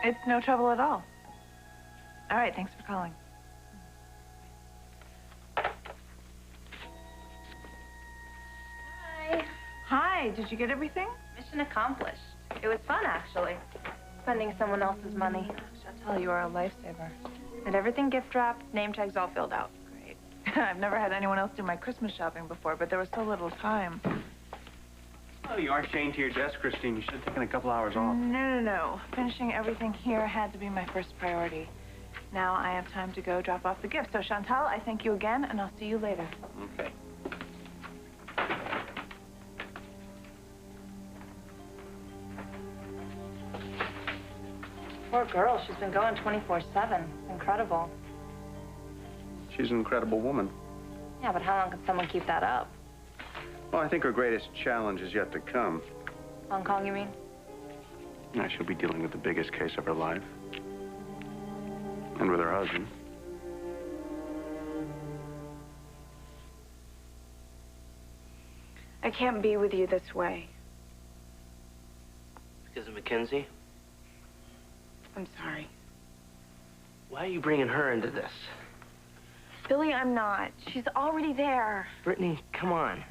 It's no trouble at all. All right, thanks for calling. Hi. Hi, did you get everything? Mission accomplished. It was fun, actually. Spending someone else's money. Chantal, you are a lifesaver. Had everything gift wrapped, name tags all filled out. Great. I've never had anyone else do my Christmas shopping before, but there was so little time. Oh, you are chained to your desk, Christine. You should have taken a couple hours off. No. Finishing everything here had to be my first priority. Now I have time to go drop off the gift. So, Chantal, I thank you again, and I'll see you later. Okay. Poor girl, she's been going 24/7. It's incredible. She's an incredible woman. Yeah, but how long can someone keep that up? Well, I think her greatest challenge is yet to come. Hong Kong, you mean? Yeah, she'll be dealing with the biggest case of her life. And with her husband. I can't be with you this way. Because of Mackenzie? I'm sorry. Why are you bringing her into this? Billy, I'm not. She's already there. Brittany, come on.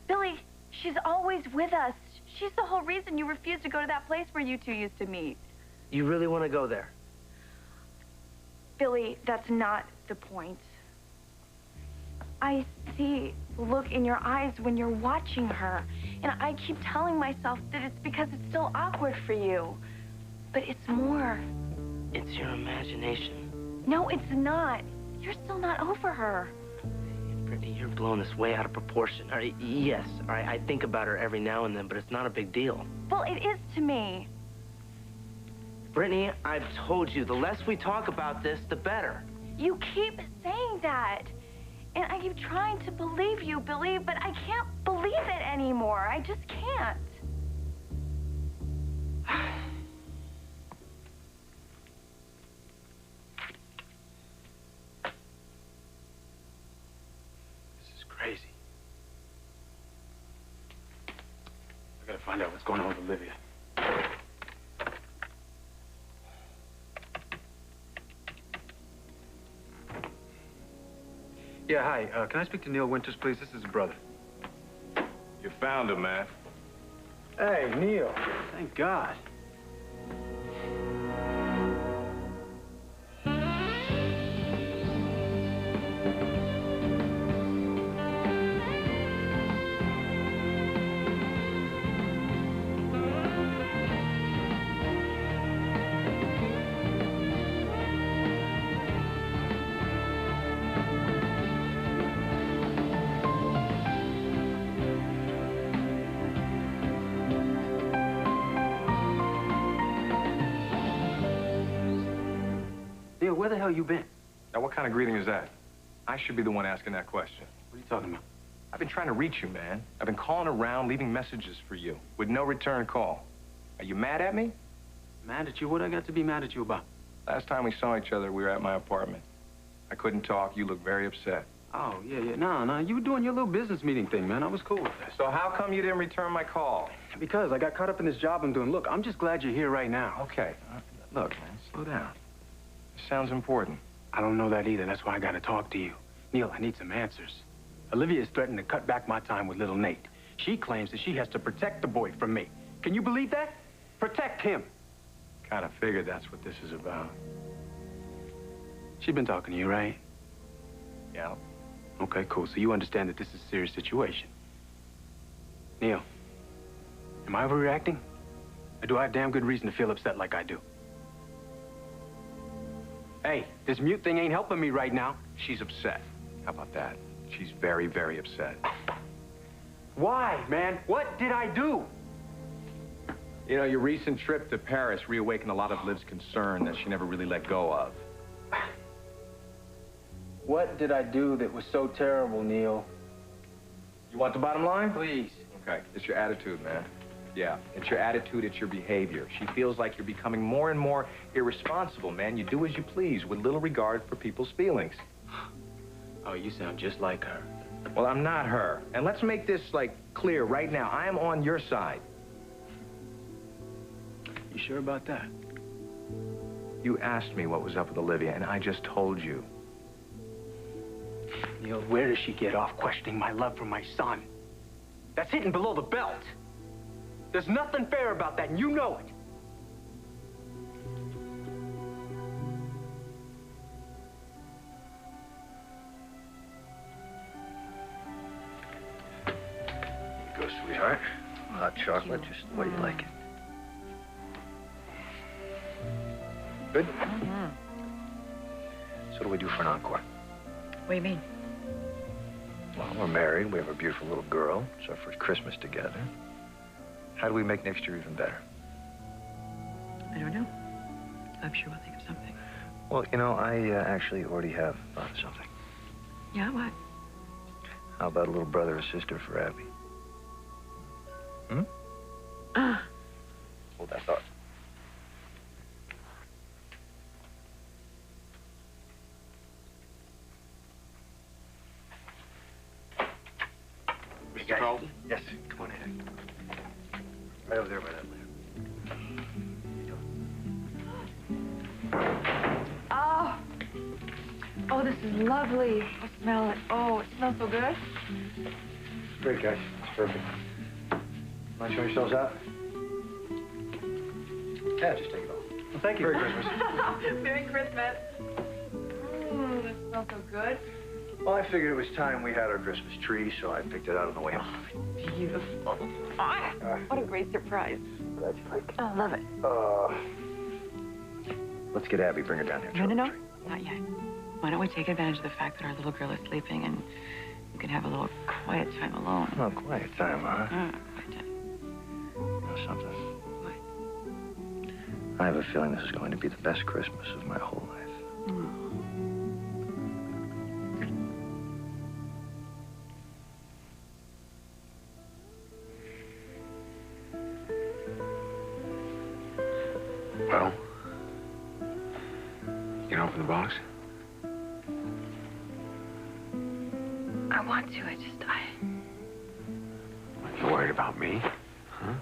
Billy, she's always with us. She's the whole reason you refused to go to that place where you two used to meet. You really want to go there? Billy, that's not the point. I see the look in your eyes when you're watching her, and I keep telling myself that it's because it's still awkward for you. But it's more. It's your imagination. No, it's not. You're still not over her. Brittany, you're blowing this way out of proportion. All right, yes, all right, I think about her every now and then, but it's not a big deal. Well, it is to me. Brittany, I've told you, the less we talk about this, the better. You keep saying that. And I keep trying to believe you, Billy, but I can't believe it anymore. I just can't. This is crazy. I gotta find out what's going on with Olivia. Yeah, hi. Can I speak to Neil Winters, please? This is his brother. You found him, man. Hey, Neil. Thank God. Neil, where the hell you been? Now, what kind of greeting is that? I should be the one asking that question. What are you talking about? I've been trying to reach you, man. I've been calling around, leaving messages for you, with no return call. Are you mad at me? Mad at you? What I got to be mad at you about? Last time we saw each other, we were at my apartment. I couldn't talk. You looked very upset. Oh, yeah. No. You were doing your little business meeting thing, man. I was cool with that. So how come you didn't return my call? Because I got caught up in this job I'm doing. Look, I'm just glad you're here right now. Okay. Look, man, slow down. This sounds important. I don't know that either. That's why I got to talk to you. Neil, I need some answers. Olivia is threatening to cut back my time with little Nate. She claims that she has to protect the boy from me. Can you believe that? Protect him. Kind of figured that's what this is about. She's been talking to you, right? Yeah. Okay, cool. So you understand that this is a serious situation. Neil, am I overreacting? Or do I have damn good reason to feel upset like I do? Hey, this mute thing ain't helping me right now. She's upset. How about that? She's very, very upset. Why, man? What did I do? You know, your recent trip to Paris reawakened a lot of Liv's concern that she never really let go of. What did I do that was so terrible, Neil? You want the bottom line? Please. Okay, it's your attitude, man. Yeah, it's your attitude, it's your behavior. She feels like you're becoming more and more irresponsible, man. You do as you please with little regard for people's feelings. Oh, you sound just like her. Well, I'm not her. And let's make this, like, clear right now. I am on your side. You sure about that? You asked me what was up with Olivia, and I just told you. Neil, where does she get off questioning my love for my son? That's hitting below the belt. There's nothing fair about that, and you know it. Here you go, sweetheart. Hot chocolate, just the way you like it. Good? Mm-hmm. So what do we do for an encore? What do you mean? Well, we're married. We have a beautiful little girl. It's our first Christmas together. How do we make next year even better? I don't know. I'm sure we'll think of something. Well, you know, I actually already have thought of something. Yeah, what? How about a little brother or sister for Abby? Hmm? Hold that thought. Mr. Carlton? Yes, come on in. Right over there by that lamp. Oh. Oh, this is lovely. I smell it. Oh, it smells so good. Great, guys. It's perfect. Mind showing yourselves out? Yeah, just take it all. Well, thank you. Merry Christmas. Merry Christmas. This smells so good. Well, I figured it was time we had our Christmas tree, so I picked it out on the way home. Beautiful. What a great surprise. Glad you like it. Oh, I love it. Let's get Abby. Bring her down here. No, no, no. Not yet. Why don't we take advantage of the fact that our little girl is sleeping and we can have a little quiet time alone? Oh, quiet time, huh? Quiet time. You know something? What? I have a feeling this is going to be the best Christmas of my whole life. Well, you can open the box. I want to. You worried about me? Huh?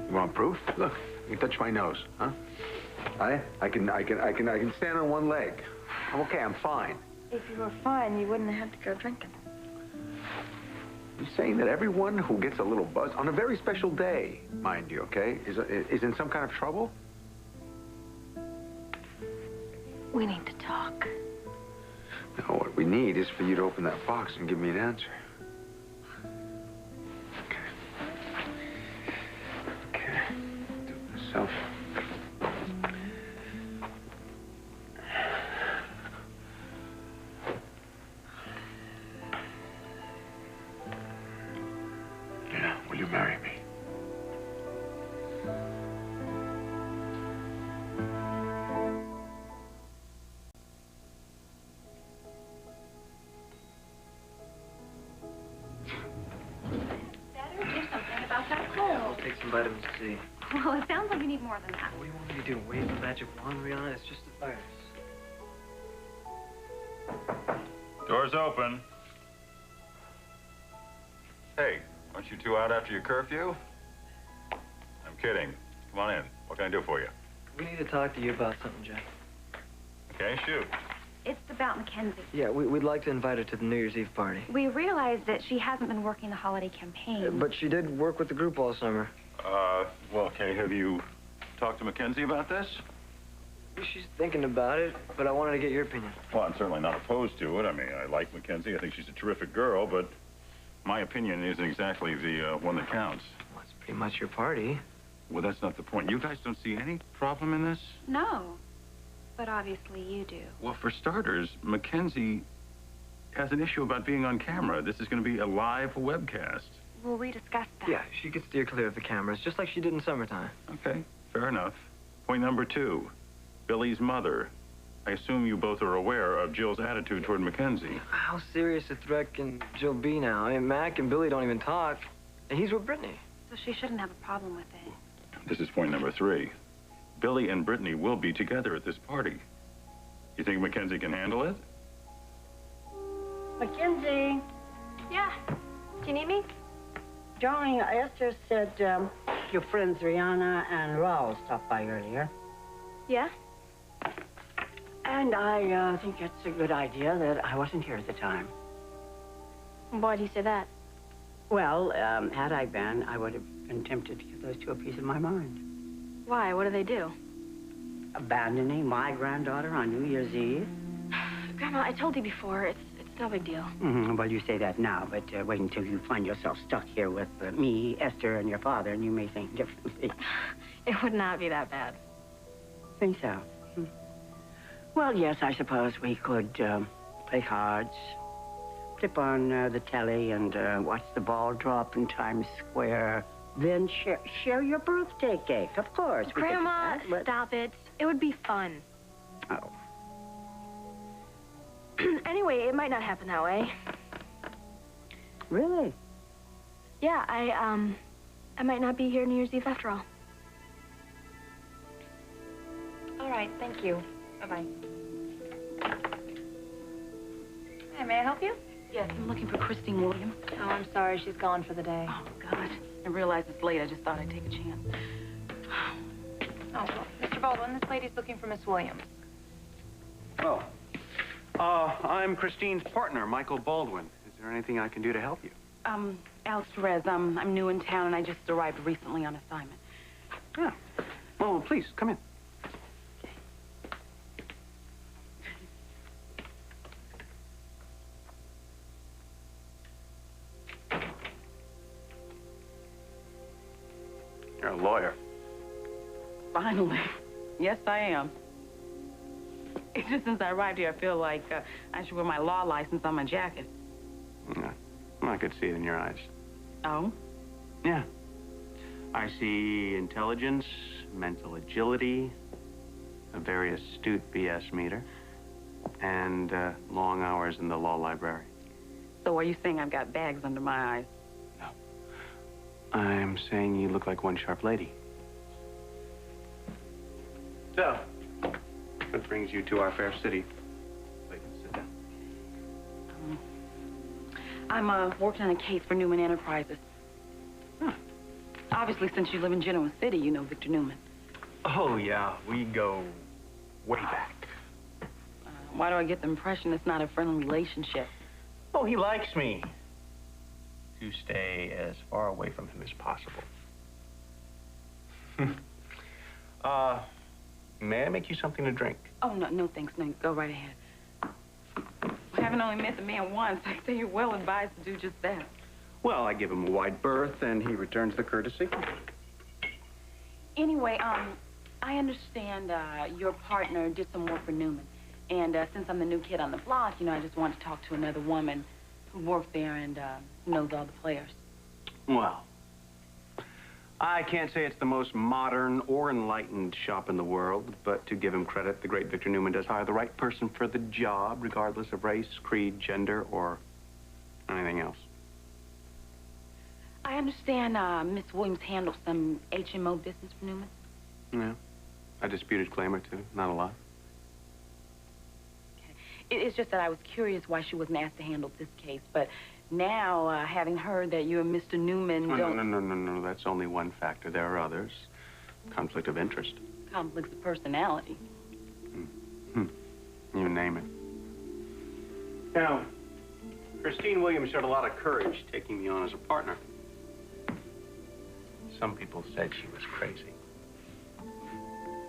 You want proof? Look, you can touch my nose, huh? I can stand on one leg. I'm okay, I'm fine. If you were fine, you wouldn't have to go drinking. You're saying that everyone who gets a little buzz on a very special day, mind you, okay, is in some kind of trouble? We need to talk. No, what we need is for you to open that box and give me an answer. Okay. Do it myself. Yeah, will you marry me? I'll take some vitamin C. Well, it sounds like you need more than that. What do you want me to do? Wave a magic wand, Rihanna? It's just a virus. Door's open. Hey, aren't you two out after your curfew? I'm kidding. Come on in. What can I do for you? We need to talk to you about something, Jack. Okay, shoot. It's about Mackenzie. Yeah, we'd like to invite her to the New Year's Eve party. We realized that she hasn't been working the holiday campaign. But she did work with the group all summer. Well, okay, have you talked to Mackenzie about this? She's thinking about it, but I wanted to get your opinion. Well, I'm certainly not opposed to it. I mean, I like Mackenzie. I think she's a terrific girl, but my opinion isn't exactly the one that counts. Well, it's pretty much your party. Well, that's not the point. You guys don't see any problem in this? No, but obviously you do. Well, for starters, Mackenzie has an issue about being on camera. This is going to be a live webcast. Well, we discussed that. Yeah, she could steer clear of the cameras, just like she did in summertime. Okay, fair enough. Point number 2, Billy's mother. I assume you both are aware of Jill's attitude toward Mackenzie. How serious a threat can Jill be now? I mean, Mac and Billy don't even talk, and he's with Brittany. So she shouldn't have a problem with it. This is point number 3. Billy and Brittany will be together at this party. You think Mackenzie can handle it? Mackenzie, Yeah. Do you need me? darling, Esther said your friends Rihanna and Raul stopped by earlier. Yeah? And I think it's a good idea that I wasn't here at the time. Why do you say that? Well, had I been, I would have been tempted to give those two a piece of my mind. Why? What do they do? Abandoning my granddaughter on New Year's Eve? Grandma, I told you before, it's no big deal. Well, you say that now, but wait until you find yourself stuck here with me, Esther, and your father, and you may think differently. It would not be that bad. Think so? Well, yes, I suppose we could play cards, flip on the telly, and watch the ball drop in Times Square. Then share your birthday cake, of course. Grandma, stop it. It would be fun. Oh. Anyway, it might not happen that way. Really? Yeah, I might not be here New Year's Eve after all. All right, thank you. Bye-bye. Hey, may I help you? Yes, I'm looking for Christine Williams. Oh, I'm sorry. She's gone for the day. Oh, God. I realize it's late. I just thought I'd take a chance. Oh, well, Mr. Baldwin, this lady's looking for Miss Williams. Oh. I'm Christine's partner, Michael Baldwin. Is there anything I can do to help you? Alex Perez. I'm new in town, and I just arrived recently on assignment. Yeah. Oh, please, come in. You're a lawyer. Finally. Yes, I am. It's just since I arrived here, I feel like I should wear my law license on my jacket. Yeah. I could see it in your eyes. Oh? Yeah. I see intelligence, mental agility, a very astute BS meter, and long hours in the law library. So are you saying I've got bags under my eyes? No. I'm saying you look like one sharp lady. So, what brings you to our fair city? Wait, sit down. I'm working on a case for Newman Enterprises. Huh. Obviously, since you live in Genoa City, you know Victor Newman. Oh, yeah, we go way back. Why do I get the impression it's not a friendly relationship? Oh, he likes me. To stay as far away from him as possible. May I make you something to drink? Oh, no, thanks. No, go right ahead. I haven't only met the man once. I say you're well advised to do just that. Well, I give him a wide berth, and he returns the courtesy. Anyway, I understand your partner did some work for Newman. And since I'm the new kid on the block, I just want to talk to another woman who worked there and knows all the players. Well, I can't say it's the most modern or enlightened shop in the world, but to give him credit, the great Victor Newman does hire the right person for the job, regardless of race, creed, gender, or anything else. I understand Miss Williams handles some HMO business for Newman. Yeah, a disputed claim or two, not a lot. It's just that I was curious why she wasn't asked to handle this case, but now, having heard that you and Mr. Newman don't... No, that's only one factor. There are others. Conflict of interest. Conflicts of personality. You name it. Now, Christine Williams showed a lot of courage taking me on as a partner. Some people said she was crazy.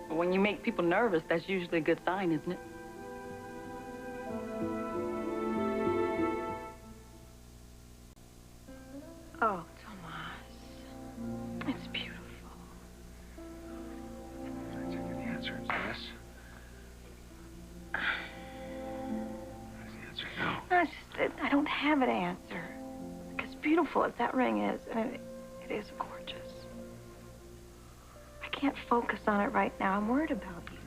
When you make people nervous, that's usually a good sign, isn't it? Oh, Tomas. It's beautiful. I take it the answer is yes. What is the answer? No. No, it's just that I don't have an answer. As beautiful as that ring is, and it is gorgeous. I can't focus on it right now. I'm worried about you.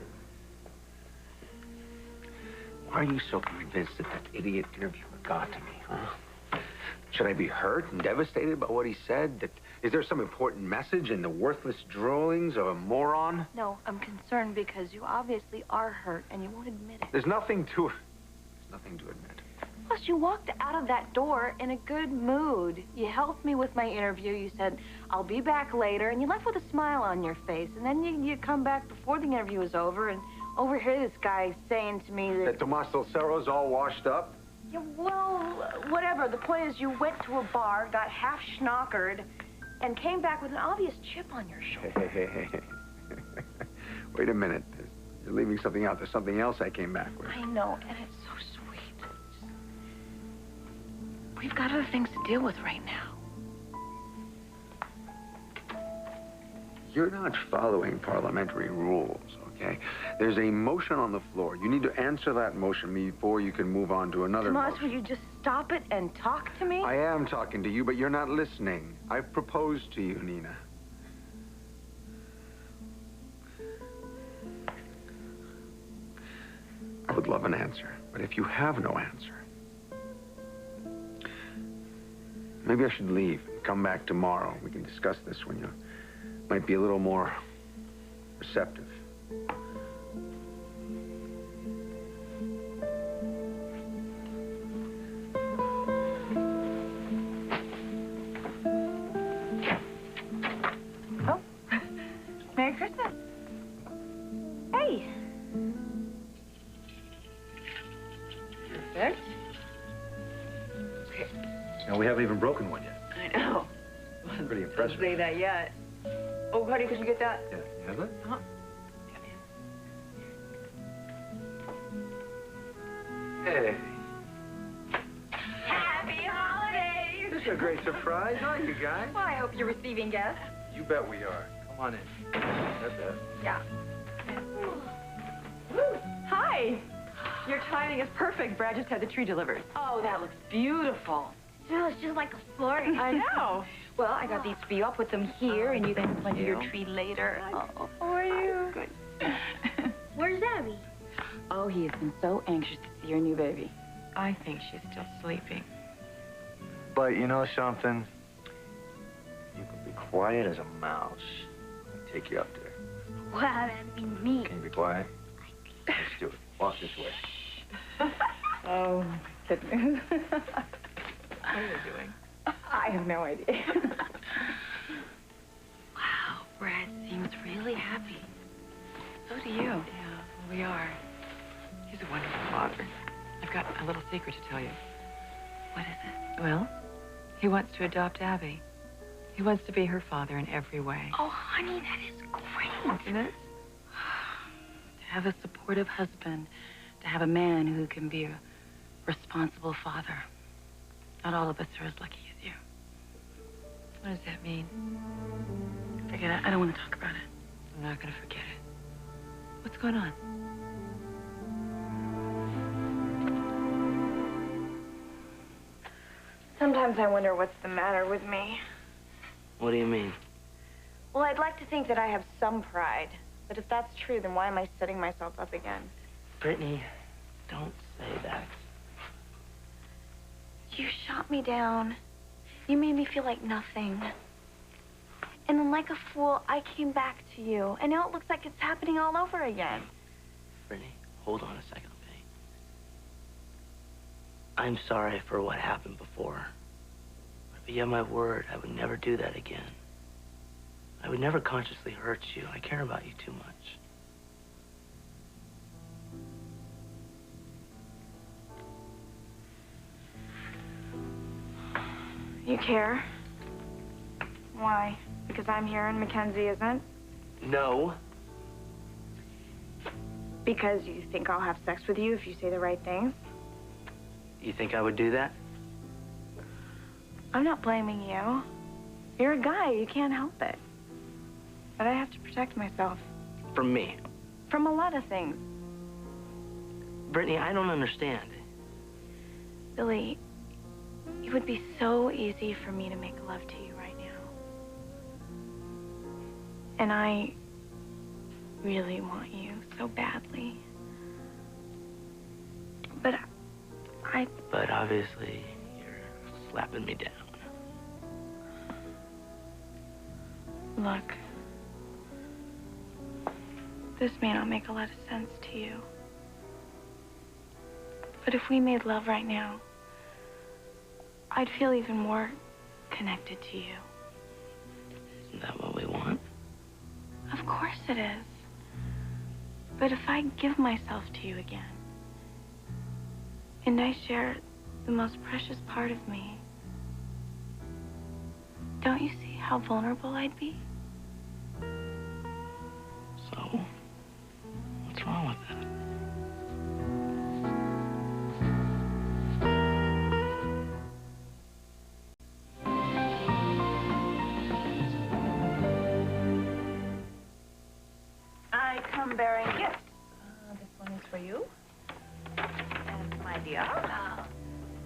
Why are you so convinced that that idiot interviewer got to me, huh? Should I be hurt and devastated by what he said? Is there some important message in the worthless drawings of a moron? No, I'm concerned because you obviously are hurt and you won't admit it. There's nothing to admit. Plus, you walked out of that door in a good mood. You helped me with my interview. You said, I'll be back later, and you left with a smile on your face. And then you come back before the interview was over, and overhear this guy saying to me That Tomas Del Cerro's all washed up? Yeah, well, whatever. The point is, you went to a bar, got half schnockered, and came back with an obvious chip on your shoulder. Hey. Wait a minute. You're leaving something out. There's something else I came back with. I know, and it's so sweet. We've got other things to deal with right now. You're not following parliamentary rules, okay? There's a motion on the floor. You need to answer that motion before you can move on to another Tomas, motion. will you just stop it and talk to me? I am talking to you, but you're not listening. I've proposed to you, Nina. I would love an answer, but if you have no answer, maybe I should leave and come back tomorrow. We can discuss this when you might be a little more receptive. Oh, Merry Christmas. Hey. Perfect. And we haven't even broken one yet. I know. Pretty impressive. Don't say that yet. Oh, honey, could you get that? Yeah, you have that? Uh-huh. Hey. Happy holidays! This is a great surprise, aren't you guys? Well, I hope you're receiving guests. You bet we are. Come on in. That's it. Yeah. Hi. Your timing is perfect. Brad just had the tree delivered. Oh, that looks beautiful. Smells just like a florist. I know. Well, I got these for you. I'll put them here, and you can plant your tree later. Oh, how are you? Good. Where's Abby? Oh, he has been so anxious to see your new baby. I think she's still sleeping. But you know something? You can be quiet as a mouse. I'll take you up there. Wow, that'd be neat. Can you be quiet? Let's do it. Walk this way. Oh, my goodness. What are you doing? I have no idea. Wow, Brad seems really happy. So do you. Yeah, we are. He's a wonderful father. I've got a little secret to tell you. What is it? Well, he wants to adopt Abby. He wants to be her father in every way. Oh, honey, that is great. Isn't it? To have a supportive husband, to have a man who can be a responsible father. Not all of us are as lucky as you. What does that mean? Forget it. I don't want to talk about it. I'm not going to forget it. What's going on? Sometimes I wonder what's the matter with me. What do you mean? Well, I'd like to think that I have some pride. But if that's true, then why am I setting myself up again? Brittany, don't say that. You shot me down. You made me feel like nothing. And then like a fool, I came back to you. And now it looks like it's happening all over again. Brittany, hold on a second, okay? I'm sorry for what happened before. But if you have my word, I would never do that again. I would never consciously hurt you. I care about you too much. You care? Why? Because I'm here and Mackenzie isn't? No. Because you think I'll have sex with you if you say the right things? You think I would do that? I'm not blaming you. You're a guy. You can't help it. But I have to protect myself. From me? From a lot of things. Brittany, I don't understand. Billy, it would be so easy for me to make love to you right now. And I really want you so badly. But But obviously, you're slapping me down. Look, this may not make a lot of sense to you. But if we made love right now, I'd feel even more connected to you. Isn't that what we want? Of course it is. But if I give myself to you again, and I share the most precious part of me, don't you see how vulnerable I'd be? So, what's wrong with that? I come bearing gifts. This one is for you. And my dear.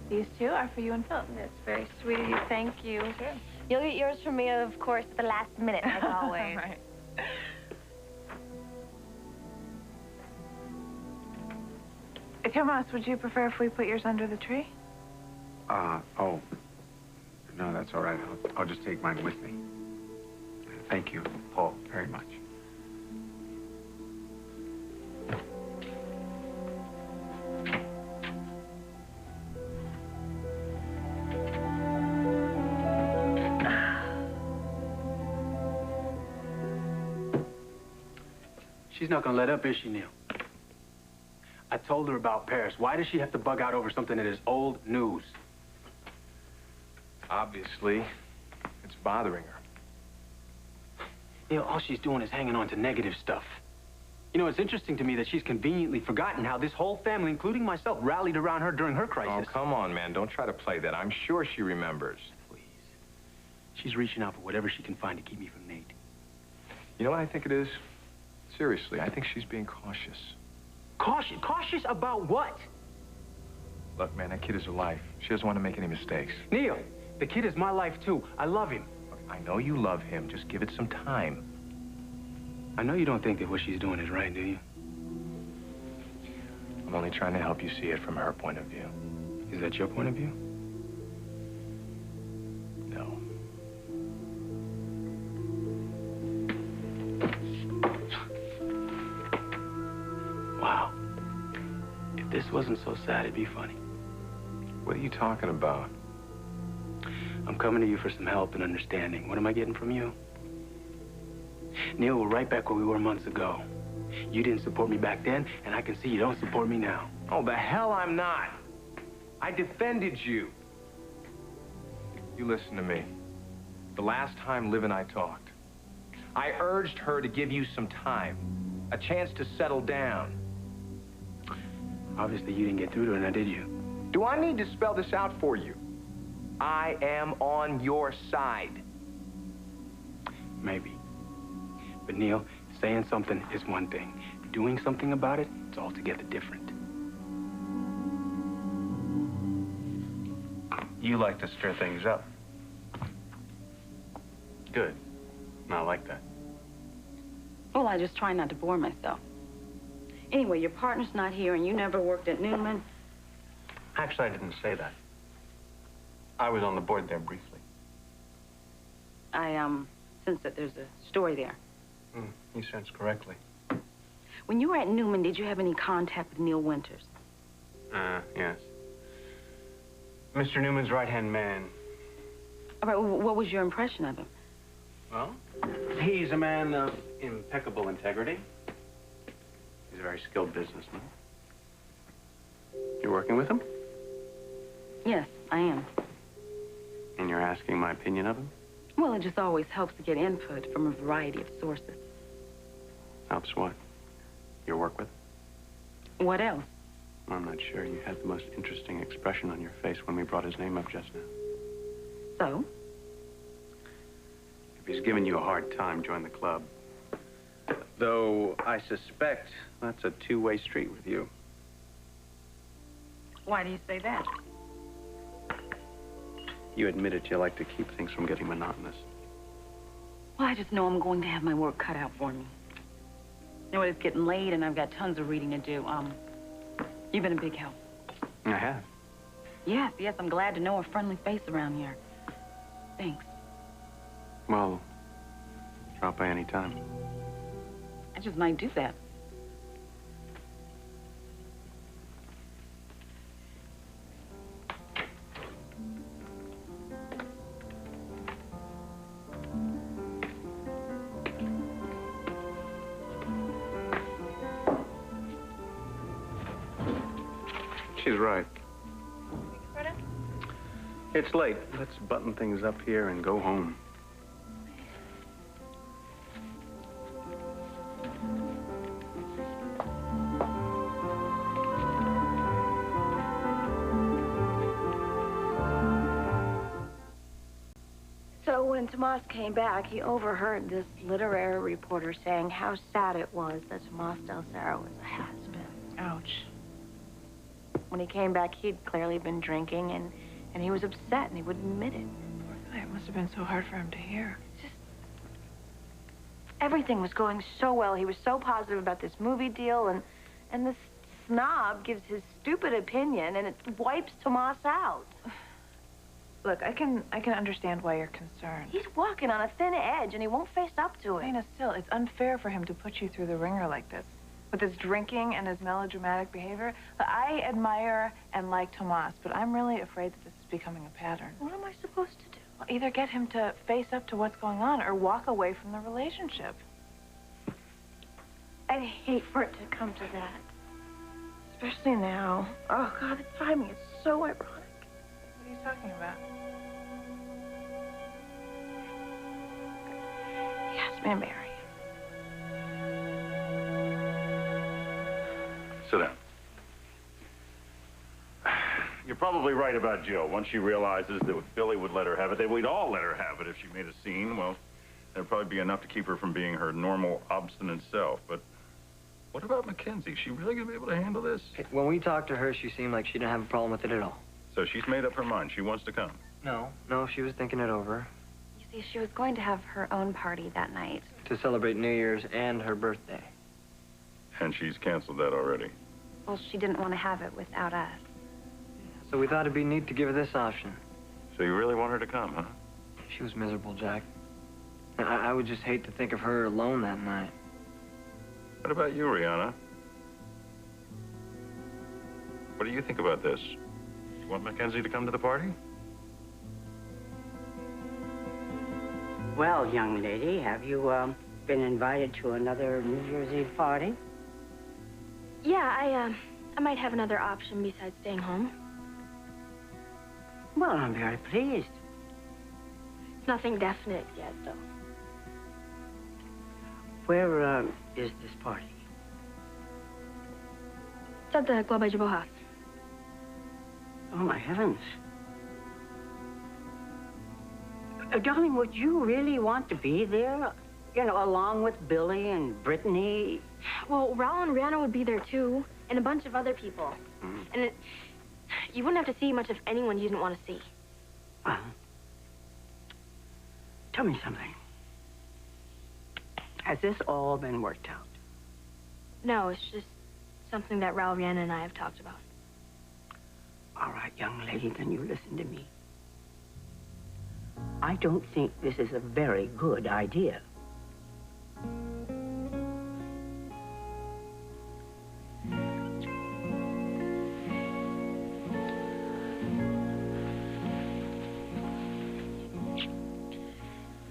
These two are for you and Phil. That's very sweet of you. Thank you. Sure. You'll get yours from me, of course, at the last minute, as always. Right. Tomas, would you prefer if we put yours under the tree? Oh. No, that's all right. I'll just take mine with me. Thank you, Paul, very much. She's not gonna let up, is she, Neil? I told her about Paris. Why does she have to bug out over something that is old news? Obviously, it's bothering her. Neil, all she's doing is hanging on to negative stuff. You know, it's interesting to me that she's conveniently forgotten how this whole family, including myself, rallied around her during her crisis. Oh, come on, man. Don't try to play that. I'm sure she remembers. Please. She's reaching out for whatever she can find to keep me from Nate. You know what I think it is? Seriously, I think she's being cautious. Cautious? Cautious about what? Look, man, that kid is her life. She doesn't want to make any mistakes. Neil, the kid is my life, too. I love him. Look, I know you love him. Just give it some time. I know you don't think that what she's doing is right, do you? I'm only trying to help you see it from her point of view. Is that your point of view? No. Wow. If this wasn't so sad, it'd be funny. What are you talking about? I'm coming to you for some help and understanding. What am I getting from you? Neil, we're right back where we were months ago. You didn't support me back then, and I can see you don't support me now. Oh, the hell I'm not. I defended you. You listen to me. The last time Liv and I talked, I urged her to give you some time, a chance to settle down. Obviously, you didn't get through to her, now did you? Do I need to spell this out for you? I am on your side. Maybe. But Neil, saying something is one thing. Doing something about it, it's altogether different. You like to stir things up. Good. I like that. Well, I just try not to bore myself. Anyway, your partner's not here, and you never worked at Newman. Actually, I didn't say that. I was on the board there briefly. I sense that there's a story there. You sense correctly. When you were at Newman, did you have any contact with Neil Winters? Yes. Mr. Newman's right-hand man. All right, well, what was your impression of him? Well, he's a man of impeccable integrity. He's a very skilled businessman. You're working with him? Yes, I am. And you're asking my opinion of him? Well, it just always helps to get input from a variety of sources. Helps what? Your work with him? What else? I'm not sure. You had the most interesting expression on your face when we brought his name up just now. So? If he's giving you a hard time, join the club. Though I suspect that's a two-way street with you. Why do you say that? You admitted you like to keep things from getting monotonous. Well, I just know I'm going to have my work cut out for me. You know what, it's getting late, and I've got tons of reading to do. You've been a big help. I have. Yes, I'm glad to know a friendly face around here. Thanks. Well, drop by any time. I just might do that. she's right. Pardon? It's late. Let's button things up here and go home. So when Tomas came back, he overheard this literary reporter saying how sad it was that Tomas Del Cerro was a has-been. Ouch. When he came back, he'd clearly been drinking, and he was upset, and he wouldn't admit it. It must have been so hard for him to hear. Everything was going so well. He was so positive about this movie deal, and this snob gives his stupid opinion, and it wipes Tomas out. Look, I can understand why you're concerned. He's walking on a thin edge, and he won't face up to it. Dana, still, it's unfair for him to put you through the ringer like this. With his drinking and his melodramatic behavior. I admire and like Tomas, but I'm really afraid that this is becoming a pattern. What am I supposed to do? Well, either get him to face up to what's going on or walk away from the relationship. I'd hate for it to come to that. Especially now. Oh, God, the timing is so ironic. What are you talking about? He asked me to marry him. Sit down. You're probably right about Jill. Once she realizes that Billy would let her have it, that we'd all let her have it if she made a scene, well, there'd probably be enough to keep her from being her normal, obstinate self. But what about Mackenzie? Is she really going to be able to handle this? When we talked to her, she seemed like she didn't have a problem with it at all. So she's made up her mind. She wants to come. No, she was thinking it over. You see, she was going to have her own party that night. To celebrate New Year's and her birthday. And she's canceled that already. Well, she didn't want to have it without us. So we thought it'd be neat to give her this option. So you really want her to come, huh? She was miserable, Jack. I would just hate to think of her alone that night. What about you, Rihanna? What do you think about this? You want Mackenzie to come to the party? Well, young lady, have you been invited to another New Year's Eve party? Yeah, I might have another option besides staying home. Well, I'm very pleased. Nothing definite yet, though. Where is this party? It's at the Globe Jabo house. Oh, my heavens. Darling, would you really want to be there? You know, along with Billy and Brittany? Well, Raul and Rihanna would be there, too, and a bunch of other people. And you wouldn't have to see much of anyone you didn't want to see. Well, tell me something. Has this all been worked out? No, it's just something that Raul, Rihanna, and I have talked about. All right, young lady, then you listen to me. I don't think this is a very good idea.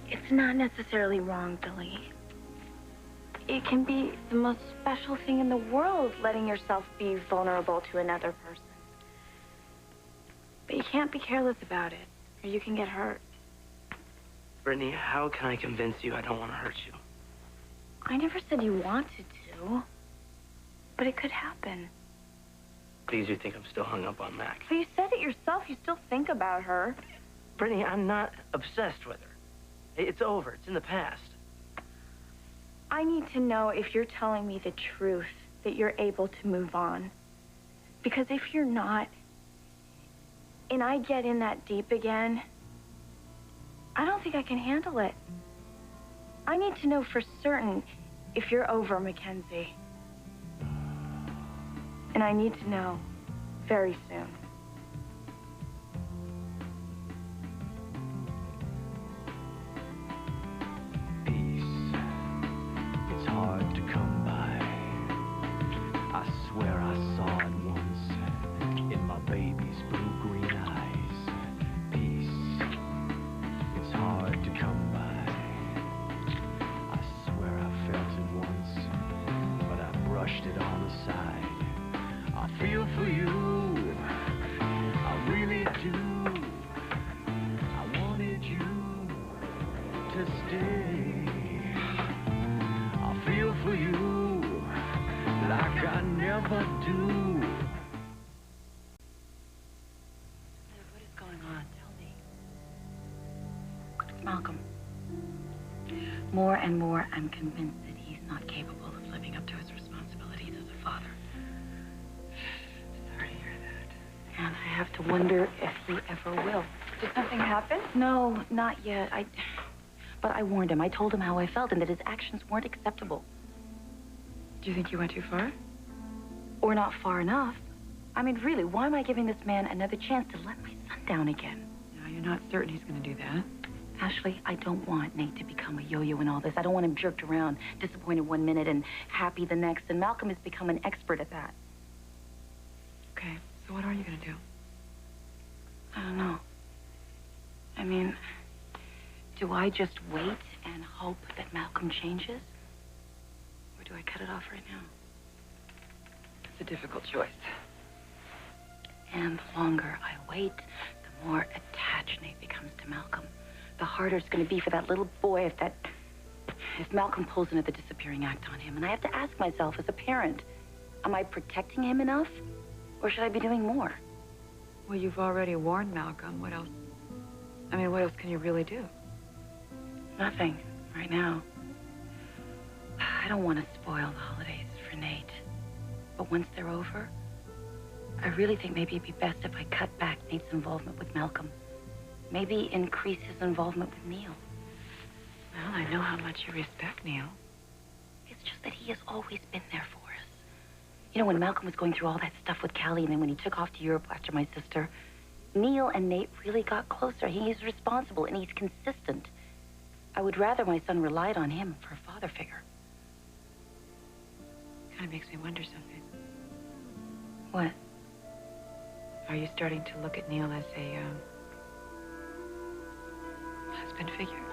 It's not necessarily wrong, Billy. It can be the most special thing in the world, letting yourself be vulnerable to another person. But you can't be careless about it, or you can get hurt. Brittany, how can I convince you I don't want to hurt you? I never said you wanted to, but it could happen. Please, you think I'm still hung up on Mac? But you said it yourself. You still think about her. Brittany, I'm not obsessed with her. It's over. It's in the past. I need to know if you're telling me the truth, that you're able to move on. Because if you're not, and I get in that deep again, I don't think I can handle it. I need to know for certain if you're over, Mackenzie. And I need to know very soon. It's hard to come by. I swear I saw it once in my baby's blue-green eyes. Peace. It's hard to come by. I swear I felt it once, but I brushed it on aside. I feel for you stay. I feel for you like I never do. What is going on? Tell me. Malcolm. More and more, I'm convinced that he's not capable of living up to his responsibilities as a father. Sorry to hear that. And I have to wonder if he ever will. Did something happen? No, not yet. But I warned him. I told him how I felt and that his actions weren't acceptable. Do you think you went too far? Or not far enough. I mean, really, why am I giving this man another chance to let my son down again? No, you're not certain he's going to do that. Ashley, I don't want Nate to become a yo-yo in all this. I don't want him jerked around, disappointed one minute and happy the next. And Malcolm has become an expert at that. Okay, so what are you going to do? I don't know. I mean, do I just wait and hope that Malcolm changes? Or do I cut it off right now? It's a difficult choice. And the longer I wait, the more attached Nate becomes to Malcolm. The harder it's going to be for that little boy if Malcolm pulls into the disappearing act on him. And I have to ask myself, as a parent, am I protecting him enough? Or should I be doing more? Well, you've already warned Malcolm. What else? I mean, what else can you really do? Nothing, right now. I don't want to spoil the holidays for Nate. But once they're over, I really think maybe it'd be best if I cut back Nate's involvement with Malcolm. Maybe increase his involvement with Neil. Well, I know how much you respect Neil. It's just that he has always been there for us. You know, when Malcolm was going through all that stuff with Callie, and then when he took off to Europe after my sister, Neil and Nate really got closer. He is responsible, and he's consistent. I would rather my son relied on him for a father figure. Kind of makes me wonder something. What? Are you starting to look at Neil as a, husband figure?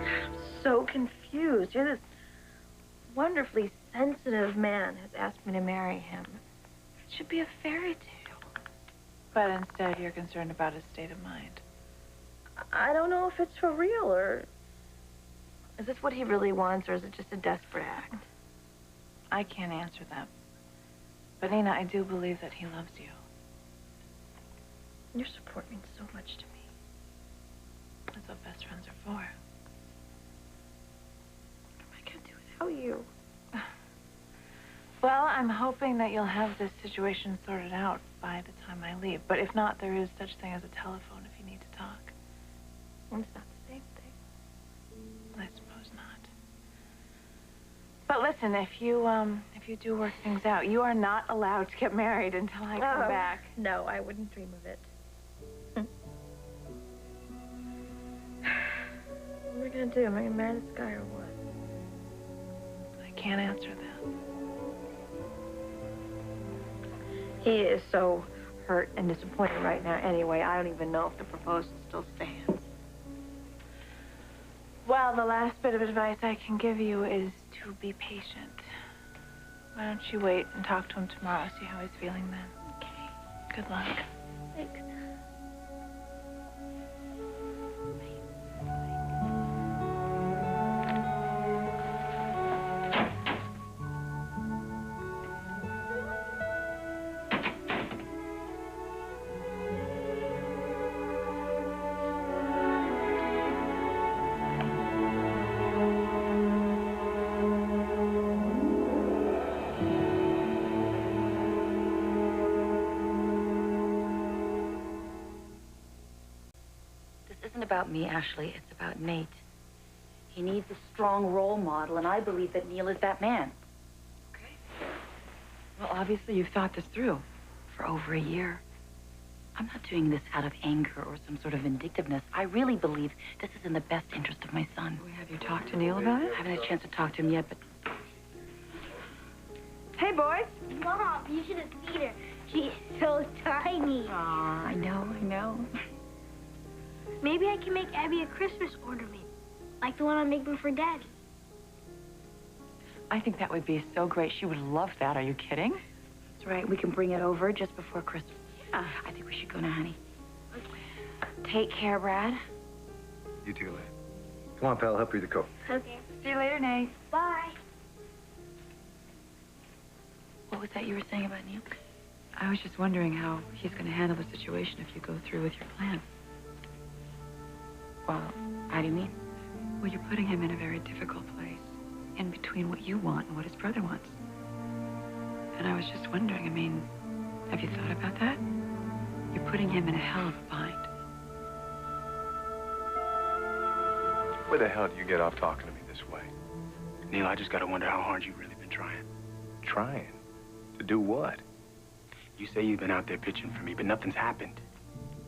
I'm so confused. You're this wonderfully sensitive man who's asked me to marry him. It should be a fairy tale. But instead, you're concerned about his state of mind. I don't know if it's for real, or is this what he really wants, or is it just a desperate act? I can't answer that. But, Nina, I do believe that he loves you. Your support means so much to me. That's what best friends are for. What am I going to do without you? Well, I'm hoping that you'll have this situation sorted out by the time I leave. But if not, there is such thing as a telephone if you need to talk. Well, it's not the same thing. I suppose not. But listen, if you do work things out, you are not allowed to get married until I come back. No, I wouldn't dream of it. What am I going to do? Am I going to marry this guy or what? I can't answer that. He is so hurt and disappointed right now anyway. I don't even know if the proposal still stands. Well, the last bit of advice I can give you is to be patient. Why don't you wait and talk to him tomorrow, see how he's feeling then? Okay. Good luck. Thanks. About me, Ashley. It's about Nate. He needs a strong role model, and I believe that Neil is that man. Okay. Well, obviously you've thought this through. For over a year. I'm not doing this out of anger or some sort of vindictiveness. I really believe this is in the best interest of my son. Well, have you talked to Neil about it? I haven't had a chance to talk to him yet, but... Hey, boys. Mom, you should have seen her. She's so tiny. Aw, I know. Maybe I can make Abby a Christmas ornament, like the one I'm making for Dad. I think that would be so great. She would love that. Are you kidding? That's right. We can bring it over just before Christmas. Yeah. I think we should go now, honey. Okay. Take care, Brad. You too, Lynn. Come on, pal. I'll help you with the coat. Okay. See you later, Nate. Bye. What was that you were saying about Neil? I was just wondering how he's going to handle the situation if you go through with your plan. Well, how do you mean? Well, you're putting him in a very difficult place, in between what you want and what his brother wants. And I was just wondering, I mean, have you thought about that? You're putting him in a hell of a bind. Where the hell do you get off talking to me this way? Neil, I just gotta wonder how hard you've really been trying. Trying? To do what? You say you've been out there pitching for me, but nothing's happened.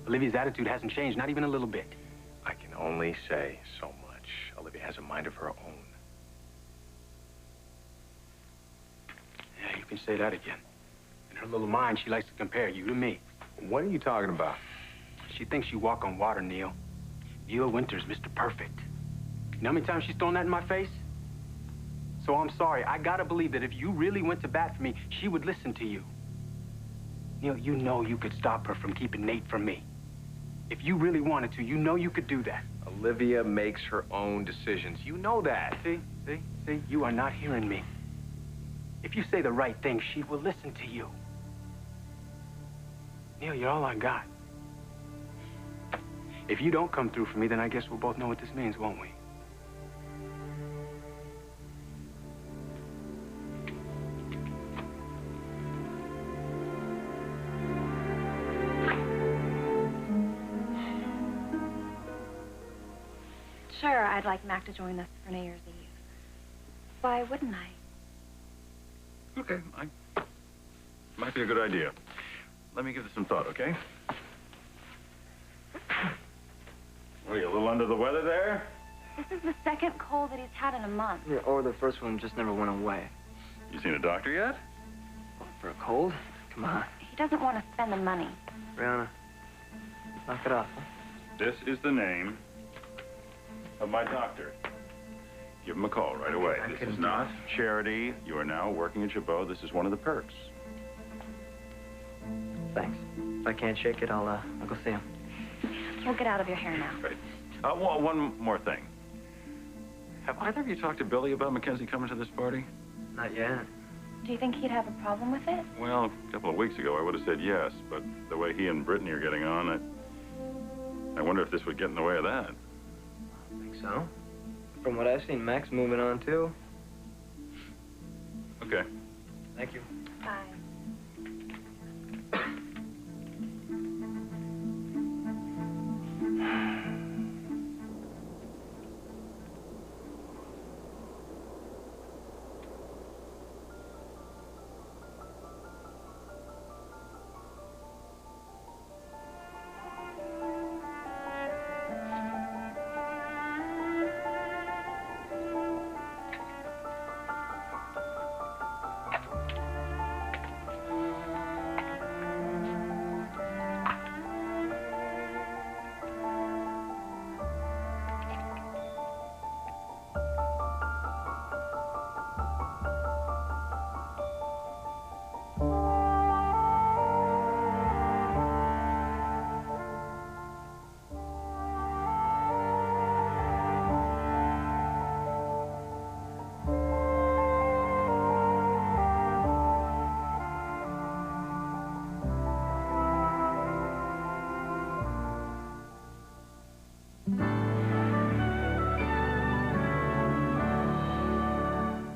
Olivia's attitude hasn't changed, not even a little bit. I can only say so much. Olivia has a mind of her own. Yeah, you can say that again. In her little mind, she likes to compare you to me. What are you talking about? She thinks you walk on water, Neil. Neil Winters, Mr. Perfect. You know how many times she's thrown that in my face? So I'm sorry. I gotta believe that if you really went to bat for me, she would listen to you. Neil, you know you could stop her from keeping Nate from me. If you really wanted to, you know you could do that. Olivia makes her own decisions. You know that. See? You are not hearing me. If you say the right thing, she will listen to you. Neil, you're all I got. If you don't come through for me, then I guess we'll both know what this means, won't we? Sure, I'd like Mac to join us for New Year's Eve. Why wouldn't I? Okay, might be a good idea. Let me give this some thought, okay? What, are you a little under the weather there? This is the second cold that he's had in a month. Yeah, or the first one just never went away. You seen a doctor yet? For a cold? Come on. He doesn't want to spend the money. Brianna, knock it off, huh? This is the name of my doctor. Give him a call right away. This is not charity. You are now working at Chabot. This is one of the perks. Thanks. If I can't shake it, I'll go see him. We'll get out of your hair now. Great. One more thing. Have either of you talked to Billy about Mackenzie coming to this party? Not yet. Do you think he'd have a problem with it? Well, a couple of weeks ago, I would have said yes, but the way he and Brittany are getting on, I wonder if this would get in the way of that. I think so. From what I've seen, Mac's moving on, too. Okay. Thank you. Bye.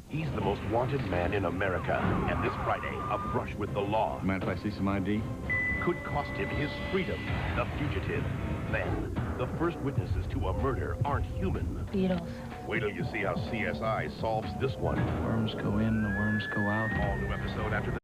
He's the most wanted man in America. And this Friday, a brush with the law. Mind if I see some ID? Could cost him his freedom. The fugitive. Then, the first witnesses to a murder aren't human. Beatles. Wait till you see how CSI solves this one. Worms go in, the worms go out. All new episode after the